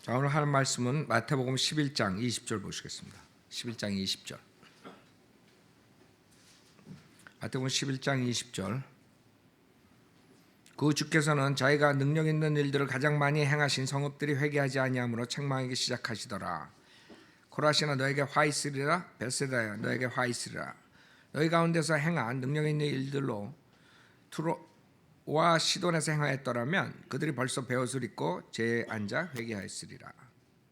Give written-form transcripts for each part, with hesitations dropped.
자, 오늘 하는 말씀은 마태복음 11장 20절 보시겠습니다. 11장 20절. 마태복음 11장 20절. 그 주께서는 자기가 능력 있는 일들을 가장 많이 행하신 성읍들이 회개하지 아니하므로 책망하기 시작하시더라. 코라시나 너에게 화 있으리라. 벳세다야 너에게 화 있으리라. 너희 가운데서 행한 능력 있는 일들로 투로와 시돈에서 행하였더라면 그들이 벌써 베옷을 입고 제에 앉아 회개하였으리라.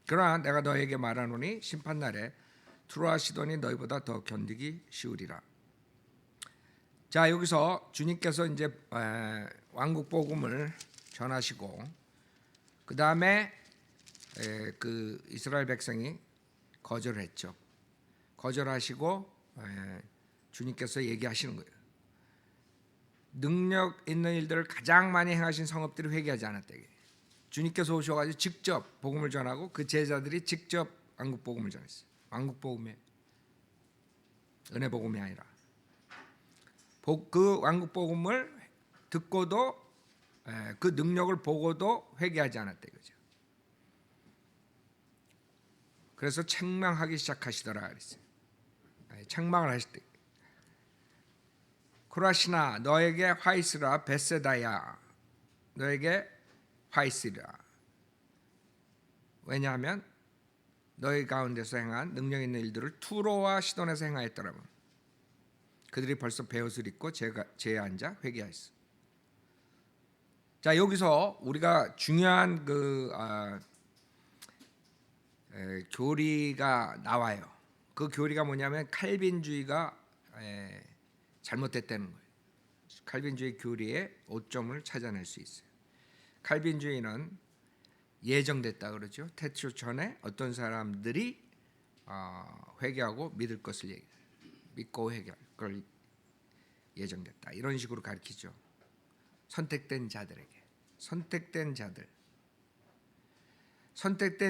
그러나 내가 너에게 말하노니 심판날에 투로와 시돈이 너희보다 더 견디기 쉬우리라. 자, 여기서 주님께서 이제 왕국 복음을 전하시고 그 다음에 그 이스라엘 백성이 거절했죠. 거절하시고 주님께서 얘기하시는 거예요. 능력 있는 일들을 가장 많이 행하신 성읍들이 회개하지 않았다. 주님께서 오셔가지고 직접 복음을 전하고 그 제자들이 직접 왕국 복음을 전했어요. 왕국 복음의 은혜 복음이 아니라 그 왕국 복음을 듣고도 그 능력을 보고도 회개하지 않았다 이거죠. 그래서 책망하기 시작하시더라 그랬어요. 책망을 하실 때 코라시나 너에게 화 있으라. 벳세다야 너에게 화 있으리라. 왜냐하면 너희 가운데서 행한 능력 있는 일들을 투로와 시돈에서 행하였더라면 그들이 벌써 베옷을 입고 제에 앉아 회개하였어. 자, 여기서 우리가 중요한 교리가 나와요. 그 교리가 뭐냐면 칼빈주의가 잘못됐다는 거예요. 칼빈주의 교리의 오점을 찾아낼 수 있어요. 칼빈주의는 예정됐다 그러죠. 태초 전에 어떤 사람들이 회개하고 믿을 것을 얘기해요. 믿고 회개할 걸 예정됐다. 이런 식으로 가르치죠. 선택된 자들에게. 선택된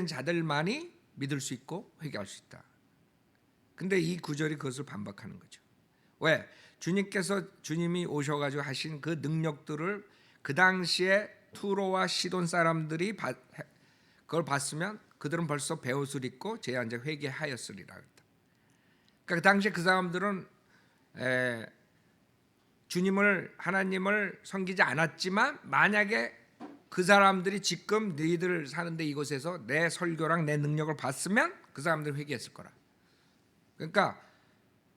자들만이 믿을 수 있고 회개할 수 있다. 근데 이 구절이 그것을 반박하는 거죠. 왜? 주님이 오셔가지고 하신 그 능력들을 그 당시에 투로와 시돈 사람들이 그걸 봤으면 그들은 벌써 베옷을 입고 제에 앉아 회개하였으리라. 그러니까 그 당시에 그 사람들은 하나님을 섬기지 않았지만 만약에 그 사람들이 지금 너희들 사는데 이곳에서 내 설교랑 내 능력을 봤으면 그 사람들이 회개했을 거라. 그러니까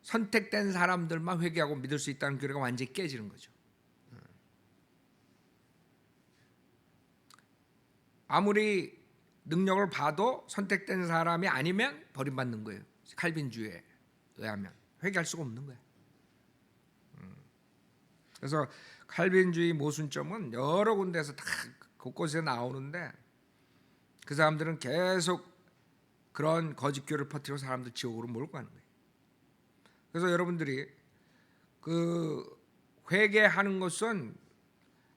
선택된 사람들만 회개하고 믿을 수 있다는 교리가 완전히 깨지는 거죠. 아무리 능력을 봐도 선택된 사람이 아니면 버림받는 거예요. 칼빈주의에 의하면 회개할 수가 없는 거예요. 그래서 칼빈주의 모순점은 여러 군데에서 다 곳곳에 나오는데 그 사람들은 계속 그런 거짓교를 퍼뜨려 사람들 지옥으로 몰고 가는 거예요. 그래서 여러분들이 그 회개하는 것은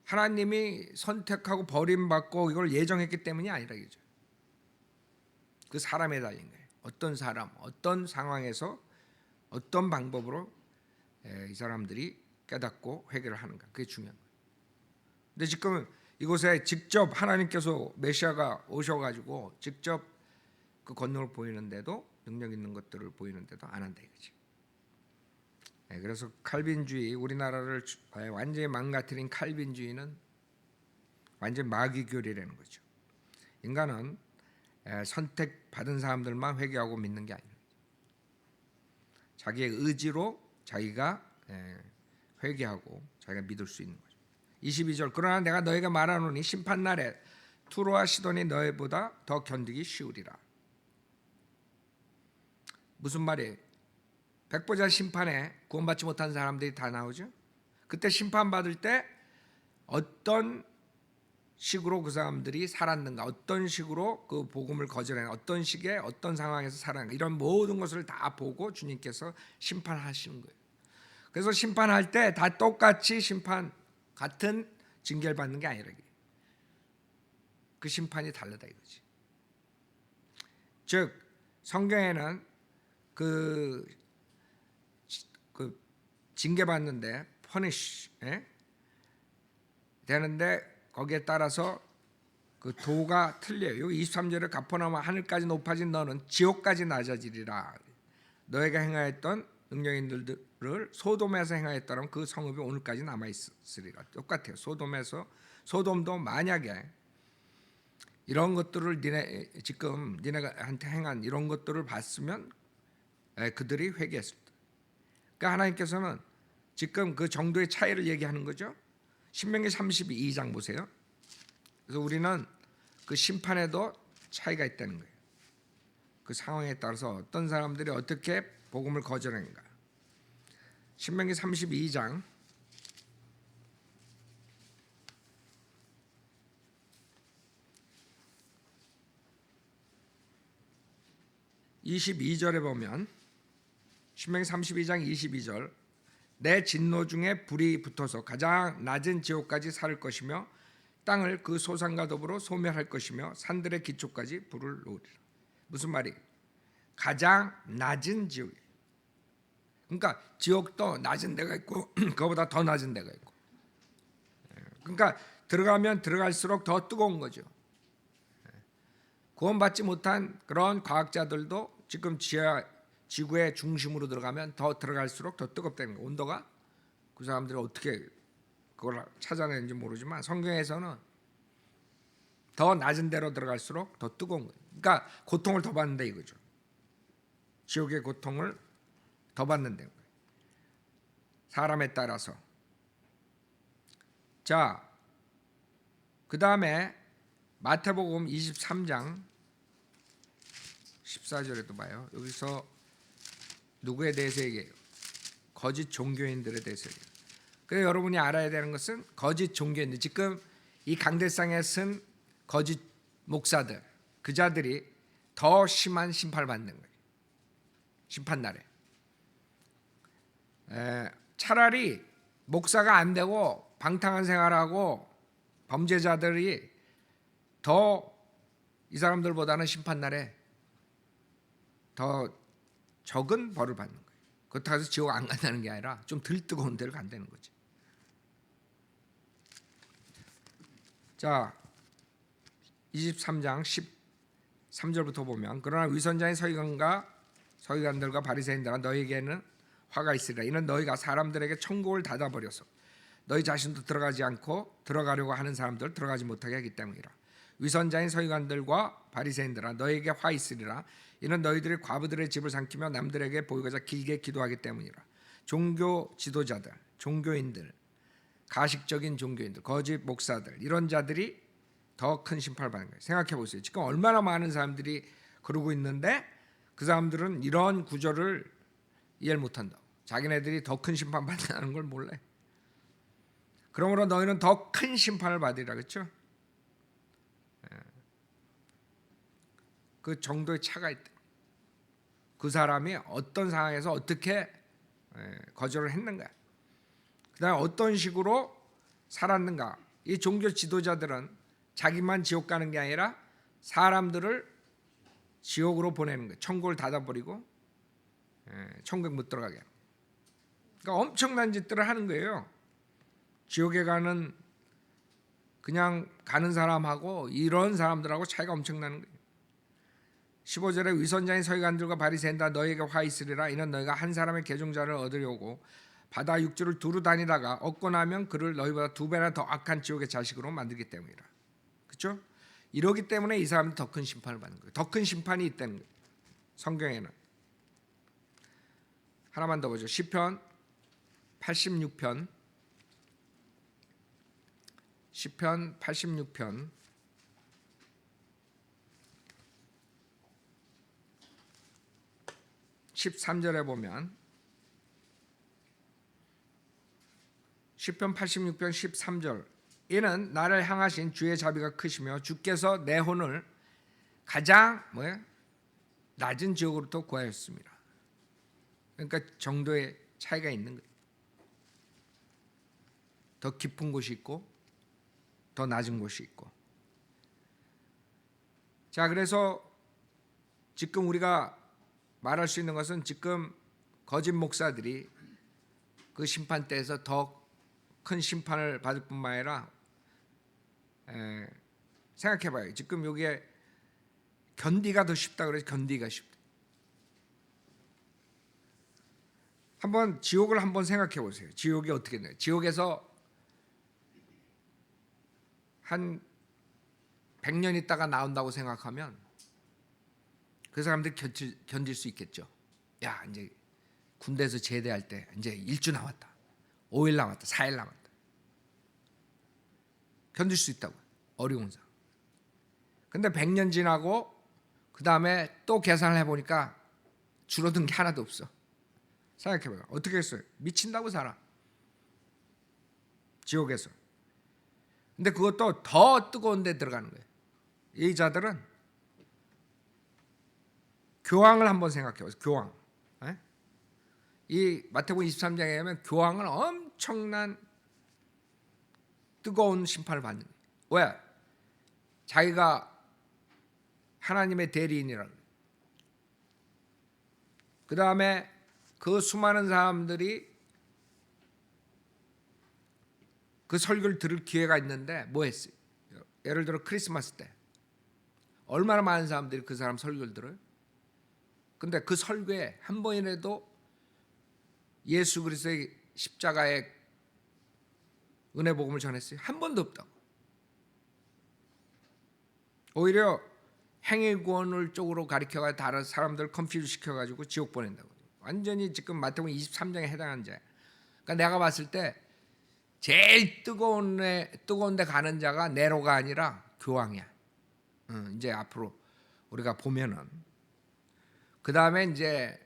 하나님이 선택하고 버림받고 이걸 예정했기 때문이 아니라 이거죠. 그 사람에 달린 거예요. 어떤 사람, 어떤 상황에서 어떤 방법으로 이 사람들이 깨닫고 회개를 하는가. 그게 중요한 거예요. 근데 지금 이곳에 직접 하나님께서 메시아가 오셔가지고 직접 그 권능을 보이는데도 능력 있는 것들을 보이는데도 안 한다 이거지. 그래서 칼빈주의, 우리나라를 완전히 망가뜨린 칼빈주의는 완전 마귀교리라는 거죠. 인간은 선택받은 사람들만 회개하고 믿는 게 아니에요. 자기의 의지로 자기가 회개하고 자기가 믿을 수 있는 거죠. 22절. 그러나 내가 너희가 말하노니 심판날에 투로와 시돈이 너희보다 더 견디기 쉬우리라. 무슨 말이에요? 백보자 심판에 구원받지 못한 사람들이 다 나오죠. 그때 심판받을 때 어떤 식으로 그 사람들이 살았는가, 어떤 식으로 그 복음을 거절했는가, 어떤 식의 어떤 상황에서 살았는가, 이런 모든 것을 다 보고 주님께서 심판하시는 거예요. 그래서 심판할 때 다 똑같이 같은 징계를 받는 게 아니라 그 심판이 다르다 이거지. 즉 성경에는 그 징계받는데 punish 되는데 거기에 따라서 그 도가 틀려요. 여기 23절에 가퍼나움 하늘까지 높아진 너는 지옥까지 낮아지리라. 너희가 행하였던 능력인들을 소돔에서 행하였다면 그 성읍이 오늘까지 남아 있으리라. 똑같아요. 소돔도 만약에 이런 것들을 니네한테 행한 이런 것들을 봤으면 그들이 회개했습니다. 그러니까 하나님께서는 지금 그 정도의 차이를 얘기하는 거죠. 신명기 32장 보세요. 그래서 우리는 그 심판에도 차이가 있다는 거예요. 그 상황에 따라서 어떤 사람들이 어떻게 복음을 거절하는가. 신명기 32장 22절에 보면 신명기 32장 22절 내 진노 중에 불이 붙어서 가장 낮은 지옥까지 살을 것이며 땅을 그 소산과 더불어 소멸할 것이며 산들의 기초까지 불을 놓으리라. 무슨 말이? 가장 낮은 지옥. 그러니까 지옥도 낮은 데가 있고 그거보다 더 낮은 데가 있고. 그러니까 들어가면 들어갈수록 더 뜨거운 거죠. 구원받지 못한 그런 과학자들도 지금 지구의 중심으로 들어가면 더 들어갈수록 더 뜨겁다는 거예요. 온도가. 그 사람들이 어떻게 그걸 찾아내는지 모르지만 성경에서는 더 낮은 데로 들어갈수록 더 뜨거운 거예요. 그러니까 고통을 더 받는다 이거죠. 지옥의 고통을 더 받는다는 거예요. 사람에 따라서. 자, 그 다음에 마태복음 23장 14절에도 봐요. 여기서 누구에 대해서 얘기해요? 거짓 종교인들에 대해서 얘기해요. 그래서 여러분이 알아야 되는 것은 거짓 종교인들, 지금 이 강대상에 쓴 거짓 목사들, 그 자들이 더 심한 심판을 받는 거예요. 심판날에. 차라리 목사가 안 되고 방탕한 생활하고 범죄자들이 더 이 사람들보다는 심판날에 더 적은 벌을 받는 거예요. 그렇다고 해서 지옥 안 간다는 게 아니라 좀 덜 뜨거운 데를 간다는 거지. 자, 23장 13절부터 보면 그러나 위선자인 서기관들과 바리새인들아 너희에게는 화가 있으리라. 이는 너희가 사람들에게 천국을 닫아버려서 너희 자신도 들어가지 않고 들어가려고 하는 사람들 들어가지 못하게 하기 때문이라. 위선자인 서기관들과 바리새인들아 너희에게 화 있으리라. 이는 너희들이 과부들의 집을 삼키며 남들에게 보이고자 길게 기도하기 때문이라. 종교 지도자들, 종교인들, 가식적인 종교인들, 거짓 목사들 이런 자들이 더 큰 심판을 받는 거예요. 생각해 보세요. 지금 얼마나 많은 사람들이 그러고 있는데 그 사람들은 이런 구조를 이해를 못한다고. 자기네들이 더 큰 심판 받는다는 걸 몰래. 그러므로 너희는 더 큰 심판을 받으리라. 그렇죠? 그 정도의 차가 있다. 그 사람이 어떤 상황에서 어떻게 거절을 했는가, 그다음에 어떤 식으로 살았는가. 이 종교 지도자들은 자기만 지옥 가는 게 아니라 사람들을 지옥으로 보내는 거예요. 천국을 닫아버리고 천국 못 들어가게. 그러니까 엄청난 짓들을 하는 거예요. 지옥에 가는 그냥 가는 사람하고 이런 사람들하고 차이가 엄청나는 거예요. 15절에 위선자인 서기관들과 바리새인들아 너희에게 화 있으리라. 이는 너희가 한 사람의 계종자를 얻으려고 바다 육지를 두루 다니다가 얻고 나면 그를 너희보다 2배나 더 악한 지옥의 자식으로 만들기 때문이라. 그렇죠? 이러기 때문에 이 사람이 더 큰 심판을 받는 거예요. 더 큰 심판이 있다는 거예요. 성경에는. 하나만 더 보죠. 시편 86편 13절에 보면 시편 86편 13절 이는 나를 향하신 주의 자비가 크시며 주께서 내 혼을 가장 낮은 지옥으로부터 구하였습니다. 그러니까 정도의 차이가 있는 거예요. 더 깊은 곳이 있고 더 낮은 곳이 있고. 자, 그래서 지금 우리가 말할 수 있는 것은 지금 거짓 목사들이 그 심판대에서 더 큰 심판을 받을 뿐만 아니라 생각해봐요. 지금 여기에 견디가 더 쉽다 그래서 견디기가 쉽다. 한번 지옥을 한번 생각해 보세요. 지옥이 어떻게 돼요? 지옥에서 한 100년 있다가 나온다고 생각하면 그 사람들이 견딜 수 있겠죠. 야, 이제 군대에서 제대할 때 이제 1주 남았다. 5일 남았다. 4일 남았다. 견딜 수 있다고. 어려운 상황. 근데 100년 지나고 그 다음에 또 계산을 해보니까 줄어든 게 하나도 없어. 생각해봐요. 어떻게 했어요? 미친다고 살아. 지옥에서. 근데 그것도 더 뜨거운 데 들어가는 거예요. 이 자들은 교황을 한번 생각해보세요. 교황. 이 마태복음 23장에 보면 교황은 엄청난 뜨거운 심판을 받는 거예요. 왜? 자기가 하나님의 대리인이라고. 그 다음에 그 수많은 사람들이 그 설교를 들을 기회가 있는데 뭐 했어요? 예를 들어 크리스마스 때 얼마나 많은 사람들이 그 사람 설교를 들어요? 근데 그 설교에 한 번이라도 예수 그리스도의 십자가의 은혜 복음을 전했어요? 한 번도 없다고. 오히려 행위구원을 쪽으로 가리켜가 다른 사람들 컨퓨즈 시켜가지고 지옥 보낸다고. 완전히 지금 마태복음 23장에 해당하는 자. 그러니까 내가 봤을 때 제일 뜨거운 데 가는 자가 네로가 아니라 교황이야. 이제 앞으로 우리가 보면은 그 다음에 이제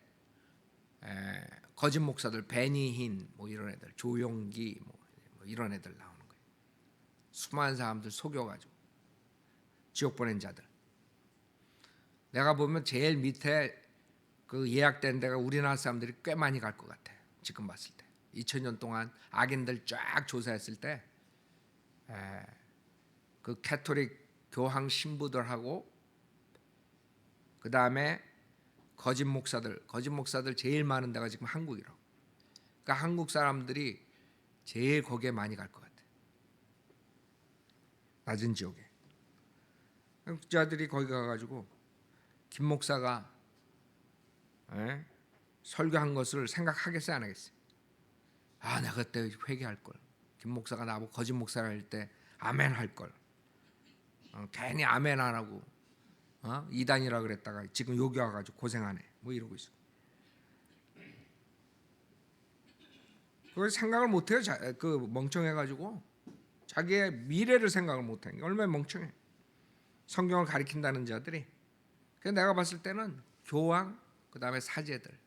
거짓 목사들 베니힌 뭐 이런 애들 조용기 뭐 이런 애들 나오는 거예요. 수많은 사람들 속여가지고 지옥 보낸 자들. 내가 보면 제일 밑에 그 예약된 데가 우리나라 사람들이 꽤 많이 갈 것 같아. 지금 봤을 때 2000년 동안 악인들 쫙 조사했을 때 그 캐토릭 교황 신부들하고 그 다음에 거짓 목사들 제일 많은 데가 지금 한국이라고. 그러니까 한국 사람들이 제일 거기에 많이 갈 것 같아. 낮은 지옥에. 한국자들이 거기 가가지고 김 목사가 설교한 것을 생각하겠어요, 안 하겠어요? 아, 내가 그때 회개할 걸. 김 목사가 나보고 거짓 목사를 할 때 아멘 할 걸. 괜히 아멘 안 하고 이단이라 그랬다가 지금 여기 와가지고 고생하네. 뭐 이러고 있어. 그걸 생각을 못해요. 그 멍청해가지고 자기의 미래를 생각을 못하는 게 얼마나 멍청해. 성경을 가리킨다는 자들이. 그래서 내가 봤을 때는 교황, 그 다음에 사제들,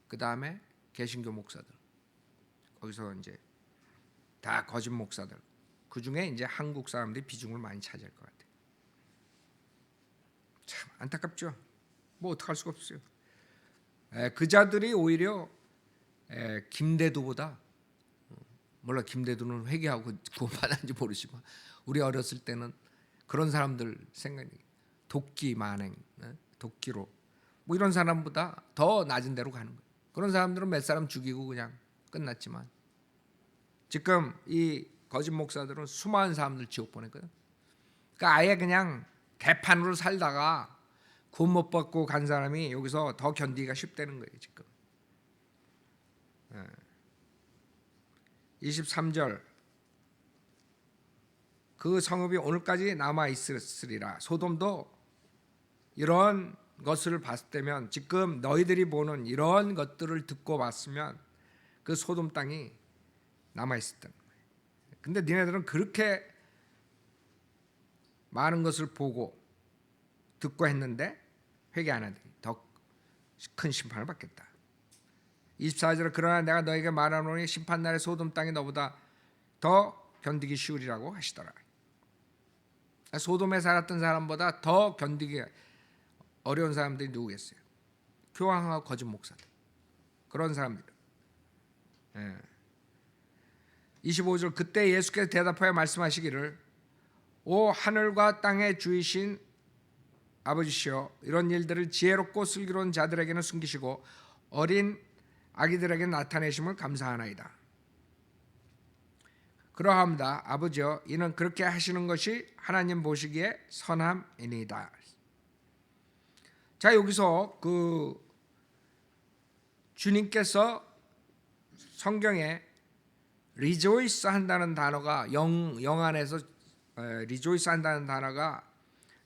그 다음에 개신교 목사들, 거기서 이제 다 거짓 목사들. 그 중에 이제 한국 사람들이 비중을 많이 차지할 것 같아요. 참 안타깝죠. 뭐 어떡할 수가 없어요. 그 자들이 오히려 김대두보다, 물론 김대두는 회개하고 구원받았는지 모르지만 우리 어렸을 때는 그런 사람들 생각이 도끼 만행, 도끼로 뭐 이런 사람보다 더 낮은 데로 가는 거예요. 그런 사람들은 몇 사람 죽이고 그냥 끝났지만 지금 이 거짓 목사들은 수많은 사람들 지옥 보냈거든. 그러니까 아예 그냥 개판으로 살다가 구원 못 받고 간 사람이 여기서 더 견디기가 쉽다는 거예요. 지금 23절 그 성읍이 오늘까지 남아 있으리라. 소돔도 이런 것을 봤을 때면 지금 너희들이 보는 이런 것들을 듣고 봤으면 그 소돔 땅이 남아 있었던 거예요. 근데 니네들은 그렇게 많은 것을 보고 듣고 했는데 회개 안 하더니 더 큰 심판을 받겠다. 24절 그러나 내가 너에게 말하노니 심판날에 소돔 땅이 너보다 더 견디기 쉬우리라고 하시더라. 소돔에 살았던 사람보다 더 견디기 어려운 사람들이 누구겠어요? 교황하고 거짓 목사들. 그런 사람들. 25절 그때 예수께서 대답하여 말씀하시기를 오 하늘과 땅의 주이신 아버지시여 이런 일들을 지혜롭고 슬기로운 자들에게는 숨기시고 어린 아기들에게 나타내심을 감사하나이다. 그러합니다. 아버지여, 이는 그렇게 하시는 것이 하나님 보시기에 선함이니이다. 자, 여기서 그 주님께서 성경에 rejoice 한다는 단어가 영 안에서 rejoice 한다는 단어가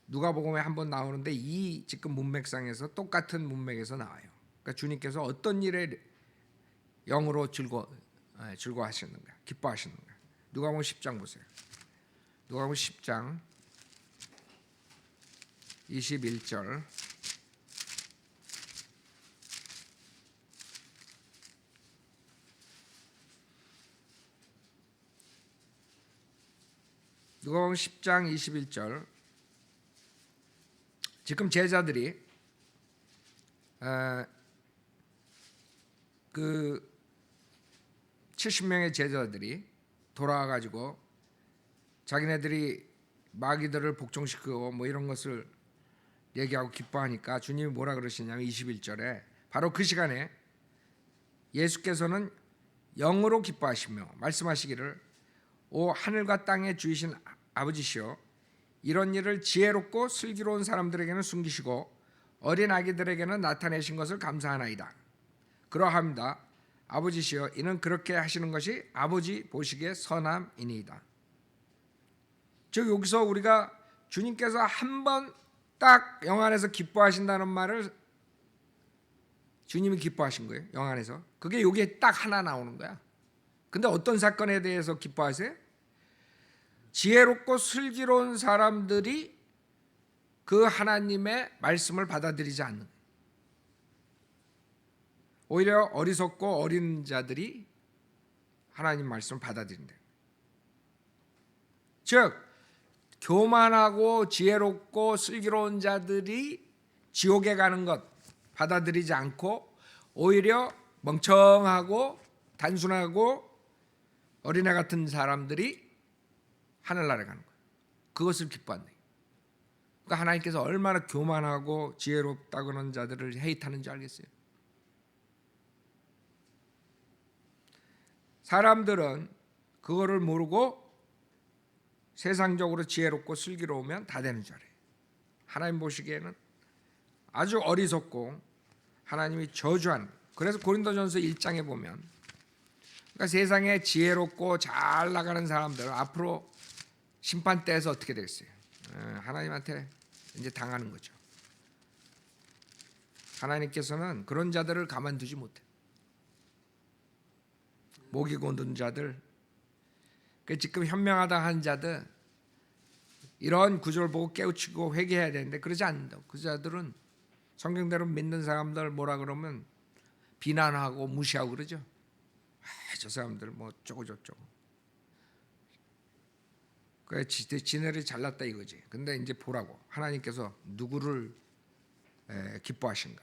누가복음에 한번 나오는데 이 지금 문맥상에서 똑같은 문맥에서 나와요. 그러니까 주님께서 어떤 일에 영으로 즐거워하시는가, 기뻐하시는가. 누가복음 10장 보세요. 누가복음 10장 21절. 누가복음 10장 21절. 지금 제자들이 그 70명의 제자들이 돌아와 가지고 자기네들이 마귀들을 복종시키고 뭐 이런 것을 얘기하고 기뻐하니까 주님이 뭐라 그러시냐면 21절에 바로 그 시간에 예수께서는 영으로 기뻐하시며 말씀하시기를 오 하늘과 땅의 주이신 아버지시여, 이런 일을 지혜롭고 슬기로운 사람들에게는 숨기시고 어린 아기들에게는 나타내신 것을 감사하나이다. 그러합니다. 아버지시여, 이는 그렇게 하시는 것이 아버지 보시기에 선함이니이다. 즉 여기서 우리가 주님께서 한 번 딱 영 안에서 기뻐하신다는 말을 주님이 기뻐하신 거예요. 영 안에서. 그게 여기에 딱 하나 나오는 거야. 근데 어떤 사건에 대해서 기뻐하세요? 지혜롭고 슬기로운 사람들이 그 하나님의 말씀을 받아들이지 않는, 오히려 어리석고 어린 자들이 하나님 말씀을 받아들인다. 즉 교만하고 지혜롭고 슬기로운 자들이 지옥에 가는 것 받아들이지 않고 오히려 멍청하고 단순하고 어린애 같은 사람들이 하늘나라에 가는 거예요. 그것을 기뻐한다. 그러니까 하나님께서 얼마나 교만하고 지혜롭다고 하는 자들을 헤이트하는지 알겠어요. 사람들은 그거를 모르고 세상적으로 지혜롭고 슬기로우면 다 되는 줄 알아요. 하나님 보시기에는 아주 어리석고 하나님이 저주하는 거예요. 그래서 고린도전서 1장에 보면 그러니까 세상에 지혜롭고 잘 나가는 사람들 앞으로 심판 때에서 어떻게 되겠어요? 하나님한테 이제 당하는 거죠. 하나님께서는 그런 자들을 가만두지 못해. 목이 고든 자들, 지금 현명하다 한 자들, 이런 구조를 보고 깨우치고 회개해야 되는데 그러지 않는다고. 그 자들은 성경대로 믿는 사람들 뭐라 그러면 비난하고 무시하고 그러죠. 저 사람들 뭐 어쩌고 저쩌고. 그래 지네들이 잘났다 이거지. 근데 이제 보라고 하나님께서 누구를 기뻐하신가.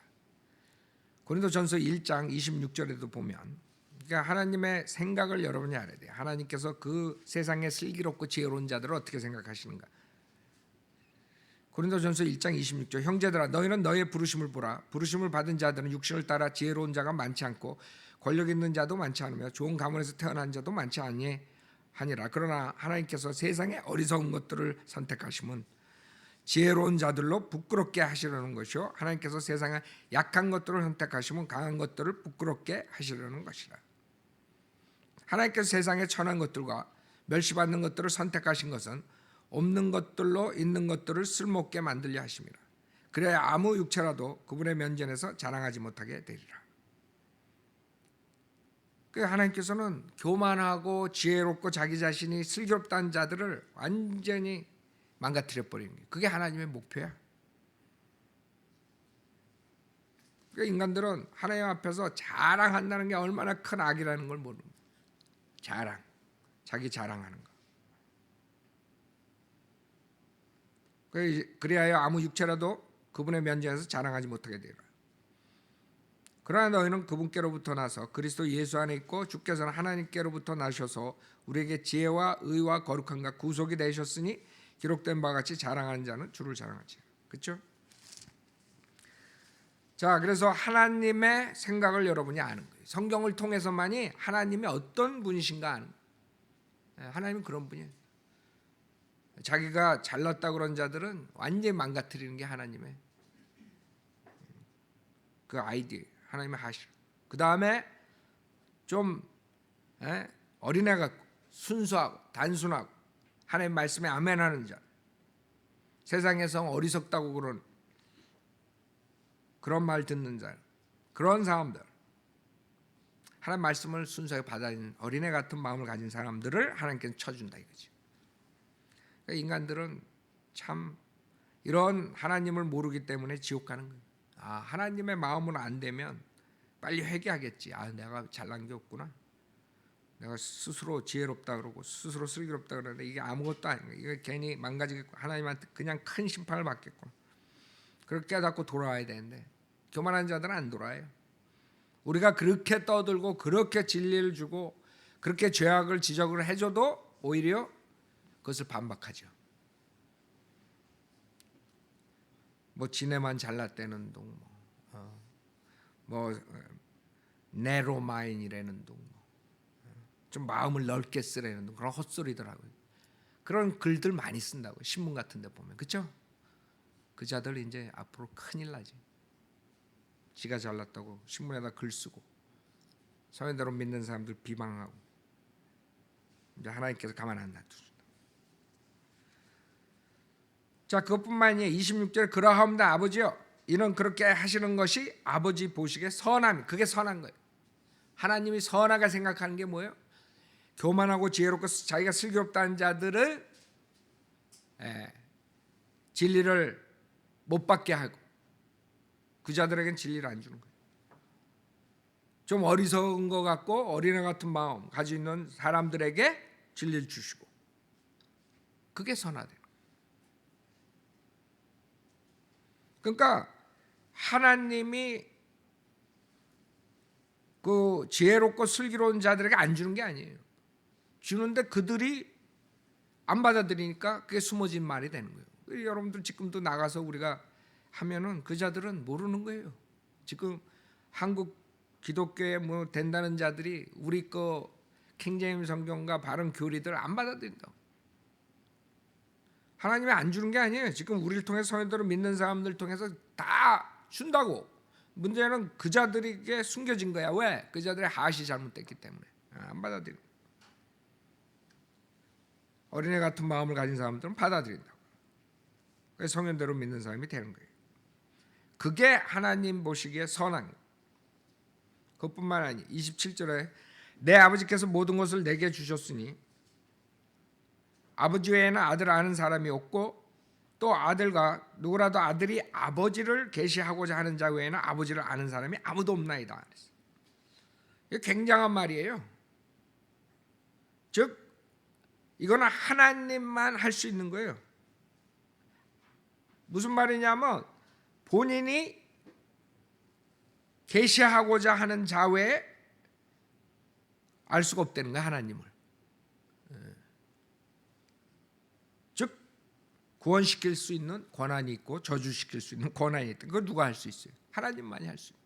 고린도전서 1장 26절에도 보면 그러니까 하나님의 생각을 여러분이 알아야 돼요. 하나님께서 그 세상에 슬기롭고 지혜로운 자들을 어떻게 생각하시는가. 고린도전서 1장 26절 형제들아 너희는 너희의 부르심을 보라. 부르심을 받은 자들은 육신을 따라 지혜로운 자가 많지 않고 권력 있는 자도 많지 않으며 좋은 가문에서 태어난 자도 많지 아니하니라. 그러나 하나님께서 세상의 어리석은 것들을 선택하시면 지혜로운 자들로 부끄럽게 하시려는 것이요 하나님께서 세상의 약한 것들을 선택하시면 강한 것들을 부끄럽게 하시려는 것이라. 하나님께서 세상의 천한 것들과 멸시받는 것들을 선택하신 것은 없는 것들로 있는 것들을 쓸모없게 만들려 하심이라. 그래야 아무 육체라도 그분의 면전에서 자랑하지 못하게 되리라. 하나님께서는 교만하고 지혜롭고 자기 자신이 슬기롭다는 자들을 완전히 망가뜨려 버리는 게 그게 하나님의 목표야. 그러니까 인간들은 하나님 앞에서 자랑한다는 게 얼마나 큰 악이라는 걸 모르는 거야. 자랑, 자기 자랑하는 거. 그래야 아무 육체라도 그분의 면전에서 자랑하지 못하게 되리라. 그러나 너희는 그분께로부터 나서 그리스도 예수 안에 있고 주께서는 하나님께로부터 나셔서 우리에게 지혜와 의와 거룩함과 구속이 되셨으니 기록된 바와 같이 자랑하는 자는 주를 자랑하지. 그렇죠? 자, 그래서 하나님의 생각을 여러분이 아는 거예요. 성경을 통해서만이 하나님이 어떤 분이신가 아는 거예요. 하나님은 그런 분이에요. 자기가 잘났다 그런 자들은 완전히 망가뜨리는 게 하나님의 그 아이디어, 하나님의 하시라. 그 다음에 좀 어린애 같고 순수하고 단순하고 하나님 말씀에 아멘하는 자, 세상에서 어리석다고 그런 말 듣는 자, 그런 사람들, 하나님 말씀을 순수하게 받아들이는 어린애 같은 마음을 가진 사람들을 하나님께서 쳐준다 이거지. 그러니까 인간들은 참 이런 하나님을 모르기 때문에 지옥 가는 거예요. 하나님의 마음으로 안 되면 빨리 회개하겠지. 내가 잘난 게 없구나. 내가 스스로 지혜롭다 그러고 스스로 슬기롭다 그러는데 이게 아무것도 아닌 거예요. 이거 괜히 망가지겠고 하나님한테 그냥 큰 심판을 받겠고. 그렇게 깨닫고 돌아와야 되는데 교만한 자들은 안 돌아와요. 우리가 그렇게 떠들고 그렇게 진리를 주고 그렇게 죄악을 지적을 해줘도 오히려 그것을 반박하죠. 뭐 지네만 잘났다는 둥, 네로 마인이라는 둥, 좀 마음을 넓게 쓰라는 둥, 그런 헛소리더라고요. 그런 글들 많이 쓴다고 신문 같은 데 보면. 그렇죠? 그 자들 이제 앞으로 큰일 나지. 지가 잘났다고 신문에다 글 쓰고 성현대로 믿는 사람들 비방하고 이제 하나님께서 가만 안 놔두신다. 자, 그것뿐만이 아니에요. 26절에 그러하옵니다 아버지여, 이는 그렇게 하시는 것이 아버지 보시기에 선함이, 그게 선한 거예요. 하나님이 선하게 생각하는 게 뭐예요? 교만하고 지혜롭고 자기가 슬기롭다는 자들을 진리를 못 받게 하고 그 자들에겐 진리를 안 주는 거예요. 좀 어리석은 것 같고 어린애 같은 마음 가지고 있는 사람들에게 진리를 주시고, 그게 선하다. 그러니까 하나님이 그 지혜롭고 슬기로운 자들에게 안 주는 게 아니에요. 주는데 그들이 안 받아들이니까 그게 숨어진 말이 되는 거예요. 여러분들 지금도 나가서 우리가 하면은 그 자들은 모르는 거예요. 지금 한국 기독교에 뭐 된다는 자들이 우리 거 킹제임 성경과 바른 교리들 안 받아들인다고. 하나님이 안 주는 게 아니에요. 지금 우리를 통해서 성도를 믿는 사람들 통해서 다 준다고. 문제는 그 자들에게 숨겨진 거야. 왜? 그 자들의 하시 잘못됐기 때문에 안 받아들여. 어린애 같은 마음을 가진 사람들은 받아들인다고. 그래서 성현대로 믿는 사람이 되는 거예요. 그게 하나님 보시기에 선한 거예요. 그것뿐만 아니에요. 27절에 내 아버지께서 모든 것을 내게 주셨으니 아버지 외에는 아들 아는 사람이 없고 또 아들과 누구라도 아들이 아버지를 계시하고자 하는 자 외에는 아버지를 아는 사람이 아무도 없나이다. 이게 굉장한 말이에요. 즉 이거는 하나님만 할 수 있는 거예요. 무슨 말이냐면 본인이 계시하고자 하는 자 외에 알 수가 없다는 거야, 하나님을. 즉 구원시킬 수 있는 권한이 있고 저주시킬 수 있는 권한이 있다. 그걸 누가 할 수 있어요? 하나님만이 할 수 있어요.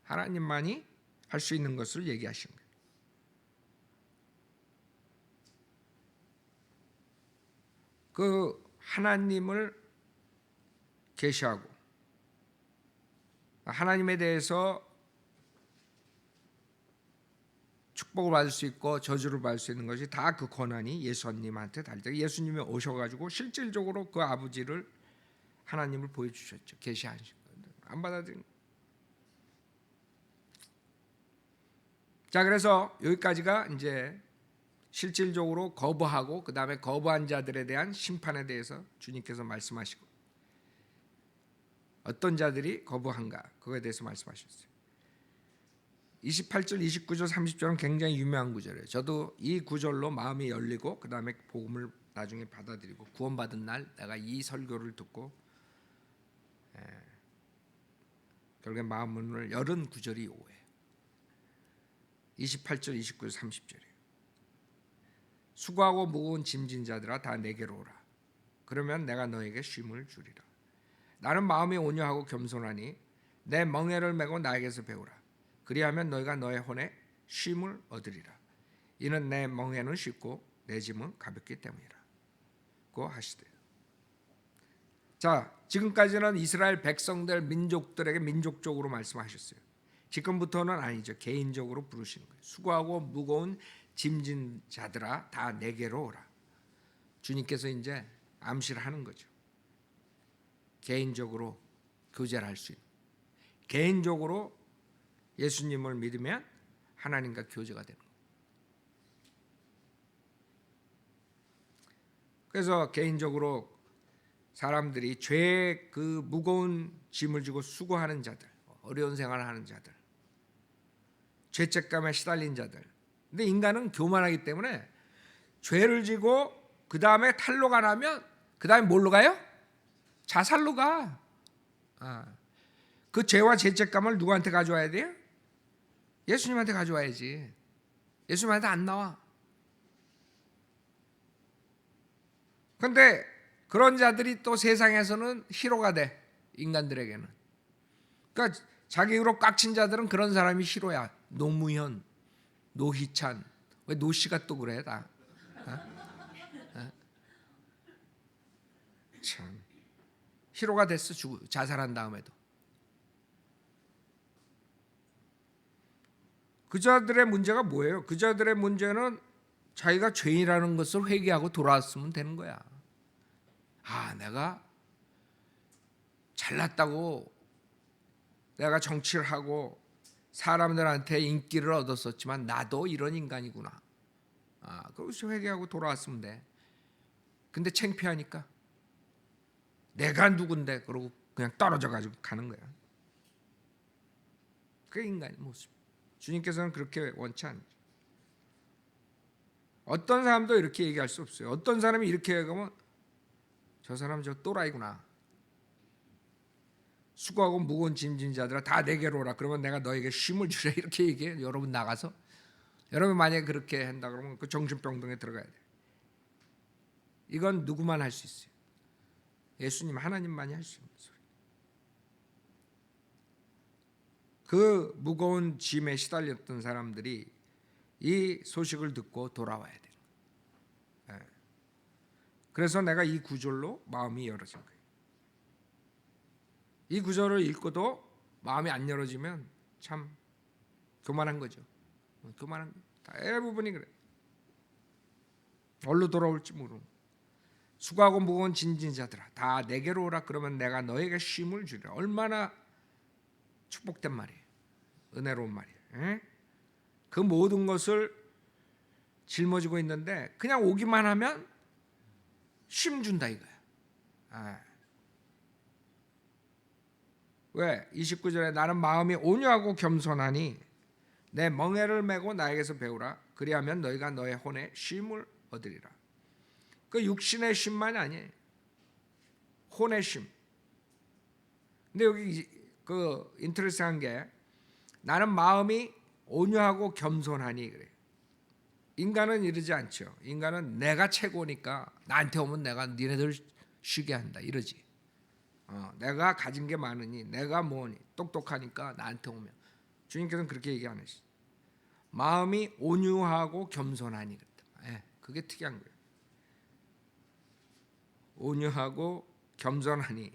하나님만이 할 수 있는 것을 얘기하시는 거예요. 그 하나님을 계시하고 하나님에 대해서 축복을 받을 수 있고 저주를 받을 수 있는 것이 다 그 권한이 예수님한테 달려. 예수님이 오셔가지고 실질적으로 그 아버지를 하나님을 보여주셨죠. 계시하신 거예요. 안 받아들인. 자, 그래서 여기까지가 이제 실질적으로 거부하고 그 다음에 거부한 자들에 대한 심판에 대해서 주님께서 말씀하시고 어떤 자들이 거부한가 그거에 대해서 말씀하셨어요. 28절, 29절, 30절은 굉장히 유명한 구절이에요. 저도 이 구절로 마음이 열리고 그 다음에 복음을 나중에 받아들이고 구원받은 날 내가 이 설교를 듣고 결국에 마음문을 열은 구절이 이거예요. 28절, 29절, 30절이에요. 수고하고 무거운 짐진 자들아 다 내게로 오라. 그러면 내가 너에게 쉼을 주리라. 나는 마음이 온유하고 겸손하니 내 멍에를 메고 나에게서 배우라. 그리하면 너희가 너의 혼에 쉼을 얻으리라. 이는 내 멍에는 쉽고 내 짐은 가볍기 때문이라고 하시대요. 자, 지금까지는 이스라엘 백성들 민족들에게 민족적으로 말씀하셨어요. 지금부터는 아니죠. 개인적으로 부르시는 거예요. 수고하고 무거운 짐진 자들아 다 내게로 오라. 주님께서 이제 암시를 하는 거죠. 개인적으로 교제를 할 수 있는, 개인적으로 예수님을 믿으면 하나님과 교제가 되는 거예요. 그래서 개인적으로 사람들이 죄의 그 무거운 짐을 지고 수고하는 자들, 어려운 생활을 하는 자들, 죄책감에 시달린 자들. 근데 인간은 교만하기 때문에 죄를 지고 그 다음에 탈로가 나면 그 다음에 뭘로 가요? 자살로 가. 그 죄와 죄책감을 누구한테 가져와야 돼요? 예수님한테 가져와야지. 예수님한테 안 나와. 그런데 그런 자들이 또 세상에서는 히로가 돼. 인간들에게는. 그러니까 자기 의로 꽉 친 자들은 그런 사람이 히로야. 노무현, 노희찬. 왜 노씨가 또 그래 다. 참 히로가 됐어. 자살한 다음에도. 그 자들의 문제가 뭐예요? 그 자들의 문제는 자기가 죄인이라는 것을 회개하고 돌아왔으면 되는 거야. 내가 잘났다고 내가 정치를 하고 사람들한테 인기를 얻었었지만 나도 이런 인간이구나. 그것이 회개하고 돌아왔으면 돼. 근데 창피하니까 내가 누군데 그러고 그냥 떨어져 가지고 가는 거야. 그게 인간의 모습. 주님께서는 그렇게 원치 않죠. 어떤 사람도 이렇게 얘기할 수 없어요. 어떤 사람이 이렇게 얘기하면 저 사람 저 또라이구나. 수고하고 무거운 짐진 자들아 다 내게로 오라. 그러면 내가 너에게 쉼을 주라. 이렇게 얘기해요. 여러분 나가서. 여러분 만약에 그렇게 한다 그러면 그 정신병동에 들어가야 돼. 이건 누구만 할 수 있어요. 예수님 하나님만이 할 수 있는 소리. 그 무거운 짐에 시달렸던 사람들이 이 소식을 듣고 돌아와야 돼요. 그래서 내가 이 구절로 마음이 열어진 거예요. 이 구절을 읽고도 마음이 안 열어지면 참 교만한 거죠. 교만한 거. 대부분이 그래. 어디로 돌아올지 모르고. 수고하고 무거운 짐진 자들아 다 내게로 오라. 그러면 내가 너에게 쉼을 주리라. 얼마나 축복된 말이에요. 은혜로운 말이에요. 그 모든 것을 짊어지고 있는데 그냥 오기만 하면 쉼 준다 이거야. 왜? 29절에 나는 마음이 온유하고 겸손하니 내 멍에를 메고 나에게서 배우라. 그리하면 너희가 너의 혼에 쉼을 얻으리라. 그 육신의 쉼만이 아니에요. 혼의 쉼. 근데 여기 그 인터레스트한 게 나는 마음이 온유하고 겸손하니 그래요. 인간은 이러지 않죠. 인간은 내가 최고니까 나한테 오면 내가 니네들 쉬게 한다 이러지. 내가 가진 게 많으니 내가 뭐니 똑똑하니까 나한테 오면. 주님께서는 그렇게 얘기 안 하시죠. 마음이 온유하고 겸손하니 그랬다. 그게 특이한 거예요. 온유하고 겸손하니.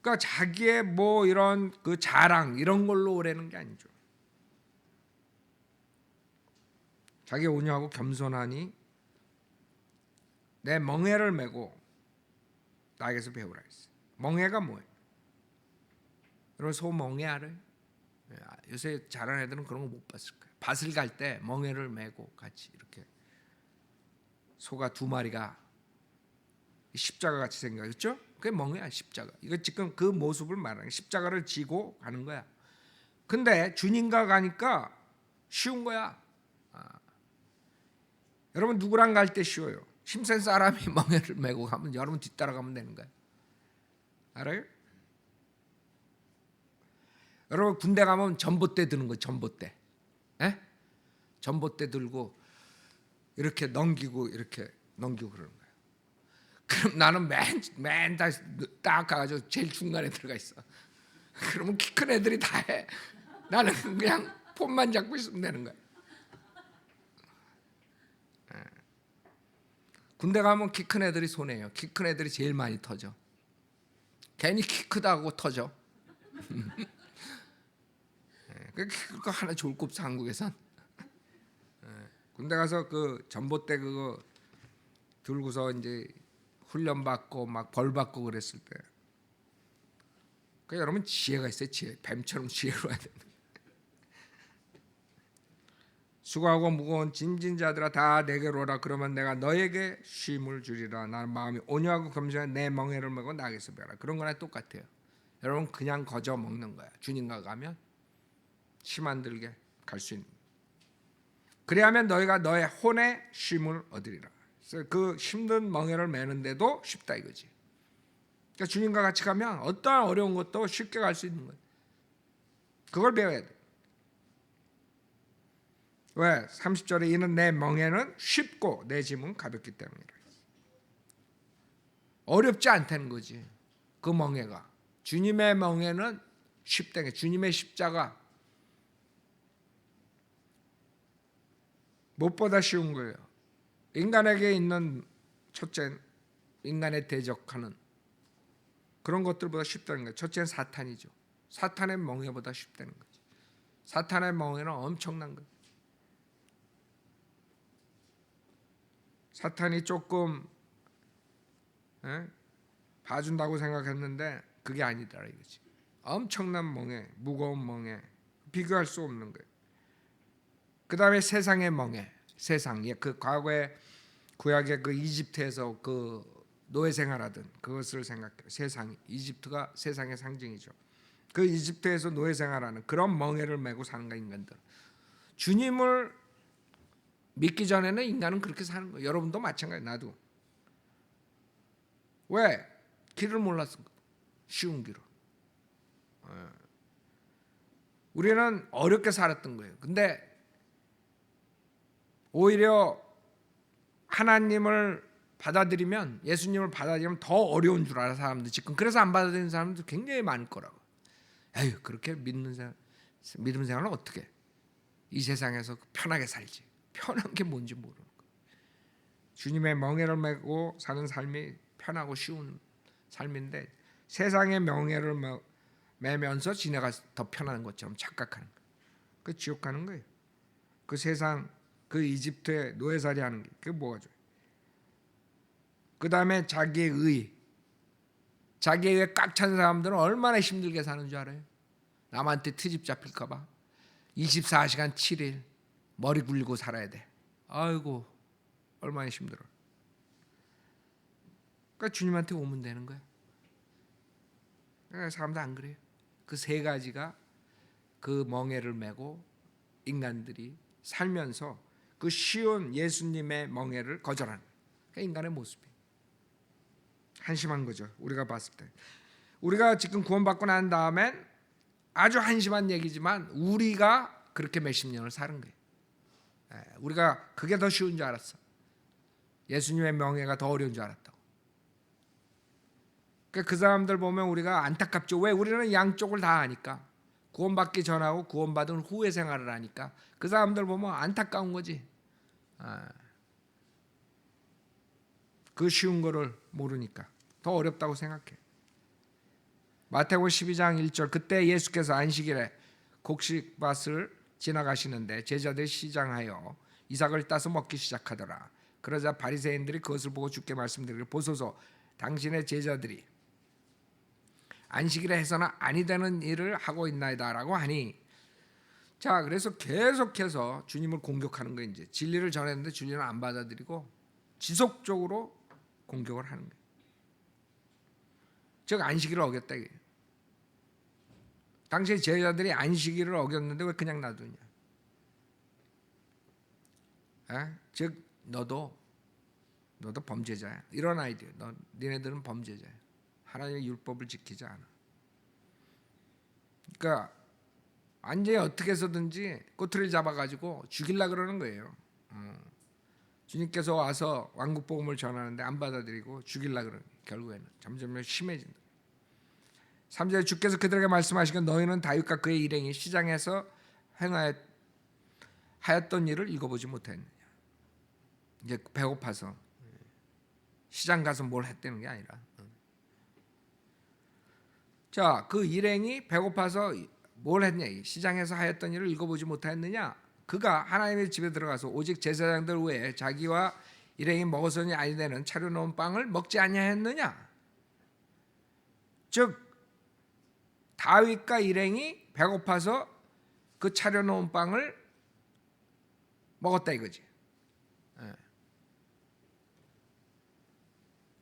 그러니까 자기의 뭐 이런 그 자랑 이런 걸로 오라는 게 아니죠. 자기 온유하고 겸손하니 내 멍에를 메고 나에게서 배우라 했어요. 멍에가 뭐예요? 여러분 소 멍에 알아요? 요새 자란 애들은 그런 거 못 봤을 거예요. 밭을 갈 때 멍에를 메고 같이 이렇게 소가 두 마리가 십자가 같이 생겼죠? 그게 멍에야 십자가. 이거 지금 그 모습을 말하는 거야. 십자가를 지고 가는 거야. 근데 주님과 가니까 쉬운 거야. 여러분 누구랑 갈 때 쉬워요? 힘센 사람이 멍에를 메고 가면 여러분 뒤따라가면 되는 거예요. 알아요? 여러분 군대 가면 전봇대 드는 거예요. 전봇대. 전봇대 들고 이렇게 넘기고 이렇게 넘기고 그러는 거예요. 그럼 나는 맨 딱 가가지고 제일 중간에 들어가 있어. 그러면 키 큰 애들이 다 해. 나는 그냥 폰만 잡고 있으면 되는 거야. 군대 가면 키 큰 애들이 손해예요. 키 큰 애들이 제일 많이 터져. 괜히 키 크다고 터져. 그 하나 좋을 거 없어 한국에선. 군대 가서 그 전봇대 그거 들고서 이제 훈련 받고 막 벌 받고 그랬을 때, 그 여러분 지혜가 있어요. 지혜, 뱀처럼 지혜로워야 된다. 수고하고 무거운 짐진 자들아 다 내게로 오라. 그러면 내가 너에게 쉼을 주리라. 나는 마음이 온유하고 겸손한 내 멍에를 메고 나에게서 배라. 그런 거랑 똑같아요. 여러분 그냥 거저 먹는 거야. 주님과 가면 심 안 들게 갈 수 있는. 그리하면 너희가 너의 혼의 쉼을 얻으리라. 그래서 그 힘든 멍에를 매는데도 쉽다 이거지. 그러니까 주님과 같이 가면 어떠한 어려운 것도 쉽게 갈 수 있는 거예요. 그걸 배워야 돼. 왜? 30절에 이는 내 멍에는 쉽고 내 짐은 가볍기 때문이라. 어렵지 않다는 거지. 그 멍에가. 주님의 멍에는 쉽다. 주님의 십자가 무엇보다 쉬운 거예요. 인간에게 있는 첫째, 인간에 대적하는 그런 것들보다 쉽다는 거예요. 첫째는 사탄이죠. 사탄의 멍에보다 쉽다는 거죠. 사탄의 멍에는 엄청난 거예요. 사탄이 조금 봐준다고 생각했는데 그게 아니더라 이거지. 엄청난 멍에, 무거운 멍에, 비교할 수 없는 거예요. 그 다음에 세상의 멍에, 세상. 그 과거에 구약의 그 이집트에서 그 노예 생활하던 그것을 생각해요. 세상이, 이집트가 세상의 상징이죠. 그 이집트에서 노예 생활하는 그런 멍에를 메고 사는 거 인간들. 주님을 믿기 전에는 인간은 그렇게 사는 거예요. 여러분도 마찬가지. 나도. 왜? 길을 몰랐어. 쉬운 길을. 우리는 어렵게 살았던 거예요. 근데 오히려 하나님을 받아들이면, 예수님을 받아들이면 더 어려운 줄 알아 사람들. 지금 그래서 안 받아들이는 사람들 굉장히 많을 거라고. 에휴, 그렇게 믿음 생활은 어떻게 이 세상에서 편하게 살지. 편한 게 뭔지 모르는 거예요. 주님의 멍에를 메고 사는 삶이 편하고 쉬운 삶인데 세상의 멍에를 매면서 지내가 더 편한 것처럼 착각하는 거예요. 그 지옥 가는 거예요. 그 세상, 그 이집트의 노예살이 하는 게 그게 뭐가 좋아요? 그 다음에 자기의 의, 자기의 의에 꽉 찬 사람들은 얼마나 힘들게 사는 줄 알아요? 남한테 트집 잡힐까 봐 24시간 7일 머리 굴리고 살아야 돼. 아이고 얼마나 힘들어. 그러니까 주님한테 오면 되는 거야. 사람도 안 그래요. 그 세 가지가 그 멍에를 메고 인간들이 살면서 그 쉬운 예수님의 멍에를 거절하는, 그러니까 인간의 모습이 한심한 거죠. 우리가 봤을 때 우리가 지금 구원받고 난 다음엔 아주 한심한 얘기지만 우리가 그렇게 몇십 년을 사는 거예요. 우리가 그게 더 쉬운 줄 알았어. 예수님의 명예가 더 어려운 줄 알았다고. 그 사람들 보면 우리가 안타깝죠. 왜? 우리는 양쪽을 다 아니까. 구원받기 전하고 구원받은 후의 생활을 하니까 그 사람들 보면 안타까운 거지. 그 쉬운 거를 모르니까 더 어렵다고 생각해. 마태복음 12장 1절, 그때 예수께서 안식일에 곡식밭을 지나가시는데 제자들이 시장하여 이삭을 따서 먹기 시작하더라. 그러자 바리새인들이 그것을 보고 주께 말씀드리기를, 보소서 당신의 제자들이 안식일에 해서는 아니 되는 일을 하고 있나이다라고 하니, 자 그래서 계속해서 주님을 공격하는 거예요. 이제 진리를 전했는데 주님은 안 받아들이고 지속적으로 공격을 하는 거예요. 즉 안식일을 어겼다 이게. 당시에 제자들이 안식일을 어겼는데 왜 그냥 놔두냐? 즉 너도 범죄자야. 이런 아이디어. 니네들은 범죄자야. 하나님의 율법을 지키지 않아. 그러니까 완전히 어떻게 해서든지 꼬투리를 잡아가지고 죽이려고 그러는 거예요. 주님께서 와서 왕국복음을 전하는데 안 받아들이고 죽이려고 그러는 거예요. 결국에는 점점 심해진다. 3절에 주께서 그들에게 말씀하시기를, 너희는 다윗과 그의 일행이 시장에서 하였던 일을 읽어보지 못했느냐. 이제 배고파서 시장 가서 뭘 했다는 게 아니라. 자, 그 일행이 배고파서 뭘 했냐? 시장에서 하였던 일을 읽어보지 못하였느냐? 그가 하나님의 집에 들어가서 오직 제사장들 외에 자기와 일행이 먹어서는 아니 되는 차려놓은 빵을 먹지 아니하였느냐? 즉 다윗과 일행이 배고파서 그 차려놓은 빵을 먹었다 이거지.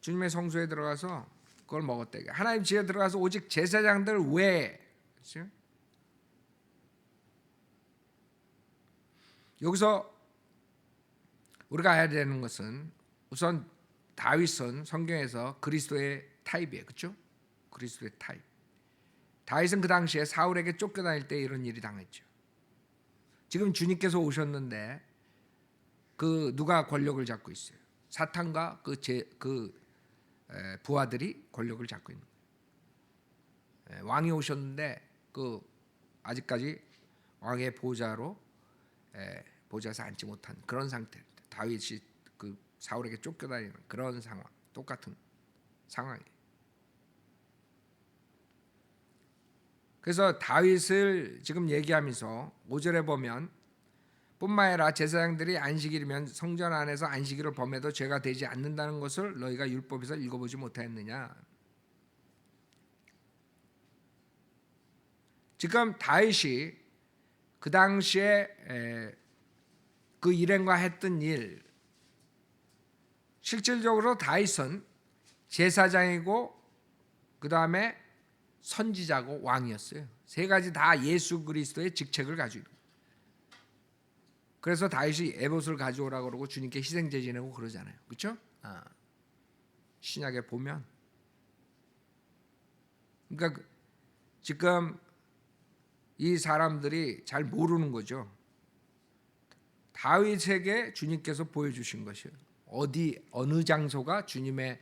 주님의 성소에 들어가서 그걸 먹었다. 하나님 집에 들어가서 오직 제사장들 외에. 그렇죠? 여기서 우리가 알아야 되는 것은 우선 다윗은 성경에서 그리스도의 타입이에요. 그렇죠? 그리스도의 타입. 다윗은 그 당시에 사울에게 쫓겨다닐 때 이런 일이 당했죠. 지금 주님께서 오셨는데 그 누가 권력을 잡고 있어요? 사탄과 그 부하들이 권력을 잡고 있는 거예요. 왕이 오셨는데 그 아직까지 왕의 보좌로 보좌에서 앉지 못한 그런 상태. 다윗이 그 사울에게 쫓겨다니는 그런 상황, 똑같은 상황이에요. 그래서 다윗을 지금 얘기하면서 5절에 보면 뿐만 아니라 제사장들이 안식일이면 성전 안에서 안식일을 범해도 죄가 되지 않는다는 것을 너희가 율법에서 읽어보지 못하였느냐. 지금 다윗이 그 당시에 그 일행과 했던 일, 실질적으로 다윗은 제사장이고 그 다음에 선지자고 왕이었어요. 세 가지 다 예수 그리스도의 직책을 가지고 있어요. 그래서 다윗이 에봇을 가져오라고 그러고 주님께 희생제 지내고 그러잖아요. 그렇죠? 신약에 보면 그러니까 지금 이 사람들이 잘 모르는 거죠. 다윗에게 주님께서 보여주신 것이요. 어느 장소가 주님의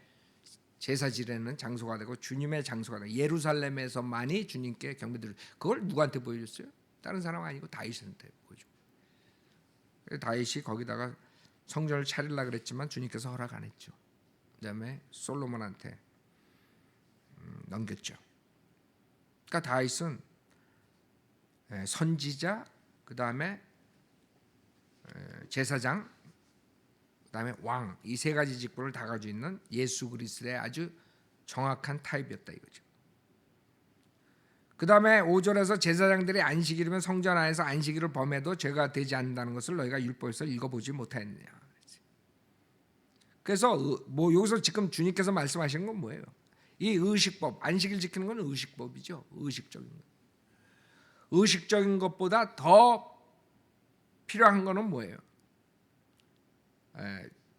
제사 지내는 장소가 되고 주님의 장소가 되고 예루살렘에서만이 주님께 경배드려. 그걸 누구한테 보여줬어요? 다른 사람 아니고 다윗한테 보여줘. 다윗이 거기다가 성전을 차리려고 그랬지만 주님께서 허락 안 했죠. 그다음에 솔로몬한테 넘겼죠. 그러니까 다윗은 선지자, 그다음에 제사장, 그다음에 왕, 이 세 가지 직분을 다 가지고 있는 예수 그리스도의 아주 정확한 타입이었다 이거죠. 그다음에 5절에서 제사장들이 안식일이면 성전 안에서 안식일을 범해도 죄가 되지 않는다는 것을 너희가 율법에서 읽어보지 못하였느냐. 그래서 뭐 여기서 지금 주님께서 말씀하시는 건 뭐예요? 이 의식법, 안식일 지키는 건 의식법이죠. 의식적인 것. 의식적인 것보다 더 필요한 거는 뭐예요?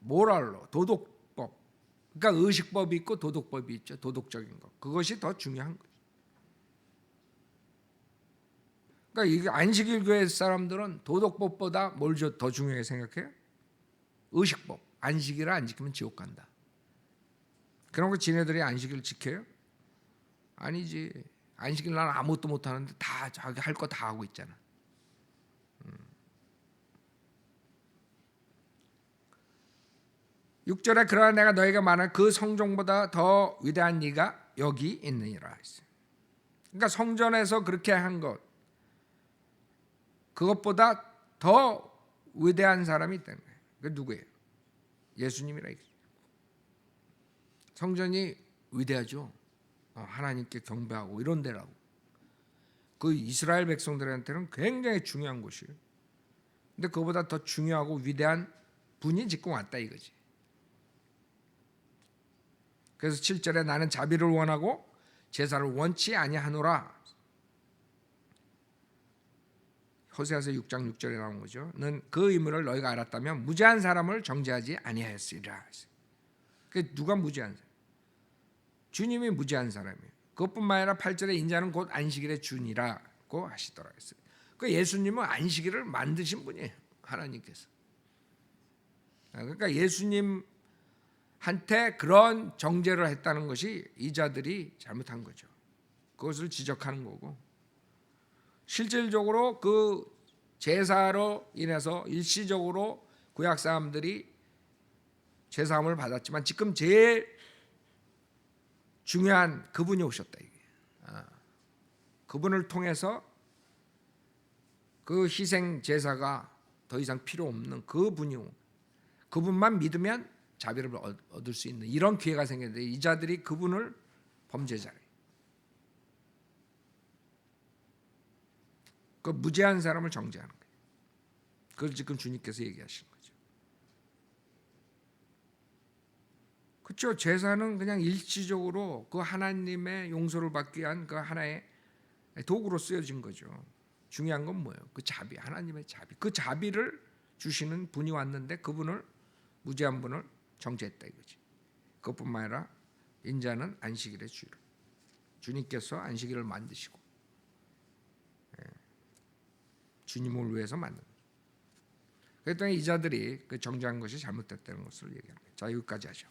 모랄로, 도덕법. 그러니까 의식법이 있고 도덕법이 있죠. 도덕적인 것. 그것이 더 중요한 거죠. 그러니까 이 안식일 교회 사람들은 도덕법보다 뭘 더 중요하게 생각해요? 의식법. 안식일을 안 지키면 지옥 간다. 그런 거 지네들이 안식일 지켜요? 아니지. 안식일 난 아무것도 못 하는데 다 자기 할 거 다 하고 있잖아. 6절에 그러나 내가 너희가 말한 그 성종보다 더 위대한 이가 여기 있느니라 했어요. 그러니까 성전에서 그렇게 한 것, 그것보다 더 위대한 사람이 있다는 거예요. 그 누구예요? 예수님이라 이거죠. 성전이 위대하죠. 하나님께 경배하고 이런 데라고. 그 이스라엘 백성들한테는 굉장히 중요한 곳이에요. 근데 그거보다 더 중요하고 위대한 분이 짓고 왔다 이거지. 그래서 7절에 나는 자비를 원하고 제사를 원치 아니하노라. 호세아서 6장 6절에 나온 거죠. 는 그 의무를 너희가 알았다면 무죄한 사람을 정죄하지 아니하였으리라. 그 누가 무죄한 사람? 주님이 무죄한 사람이에요. 그것뿐만 아니라 8절에 인자는 곧 안식일의 주니라고 하시더라 했어요. 그 예수님은 안식일을 만드신 분이에요. 하나님께서. 그러니까 예수님한테 그런 정죄를 했다는 것이 이 자들이 잘못한 거죠. 그것을 지적하는 거고, 실질적으로 그 제사로 인해서 일시적으로 구약 사람들이 죄 사함을 받았지만 지금 제일 중요한 그분이 오셨다 이게. 그분을 통해서 그 희생 제사가 더 이상 필요 없는 그분이 그분만 믿으면 자비를 얻을 수 있는 이런 기회가 생겼는데 이 자들이 그분을 범죄자래. 그 무죄한 사람을 정죄하는 거예요. 그걸 지금 주님께서 얘기하시는 거죠. 그렇죠. 제사는 그냥 일시적으로 그 하나님의 용서를 받기 위한 그 하나의 도구로 쓰여진 거죠. 중요한 건 뭐예요? 그 자비, 하나님의 자비. 그 자비를 주시는 분이 왔는데 그분을 무죄한 분을 정죄했다 이거지. 그것뿐만 아니라 인자는 안식일의 주를 주님께서 안식일을 만드시고 주님을 위해서 만든. 그랬더니 이 자들이 그 정죄한 것이 잘못됐다는 것을 얘기합니다. 자 여기까지 하죠.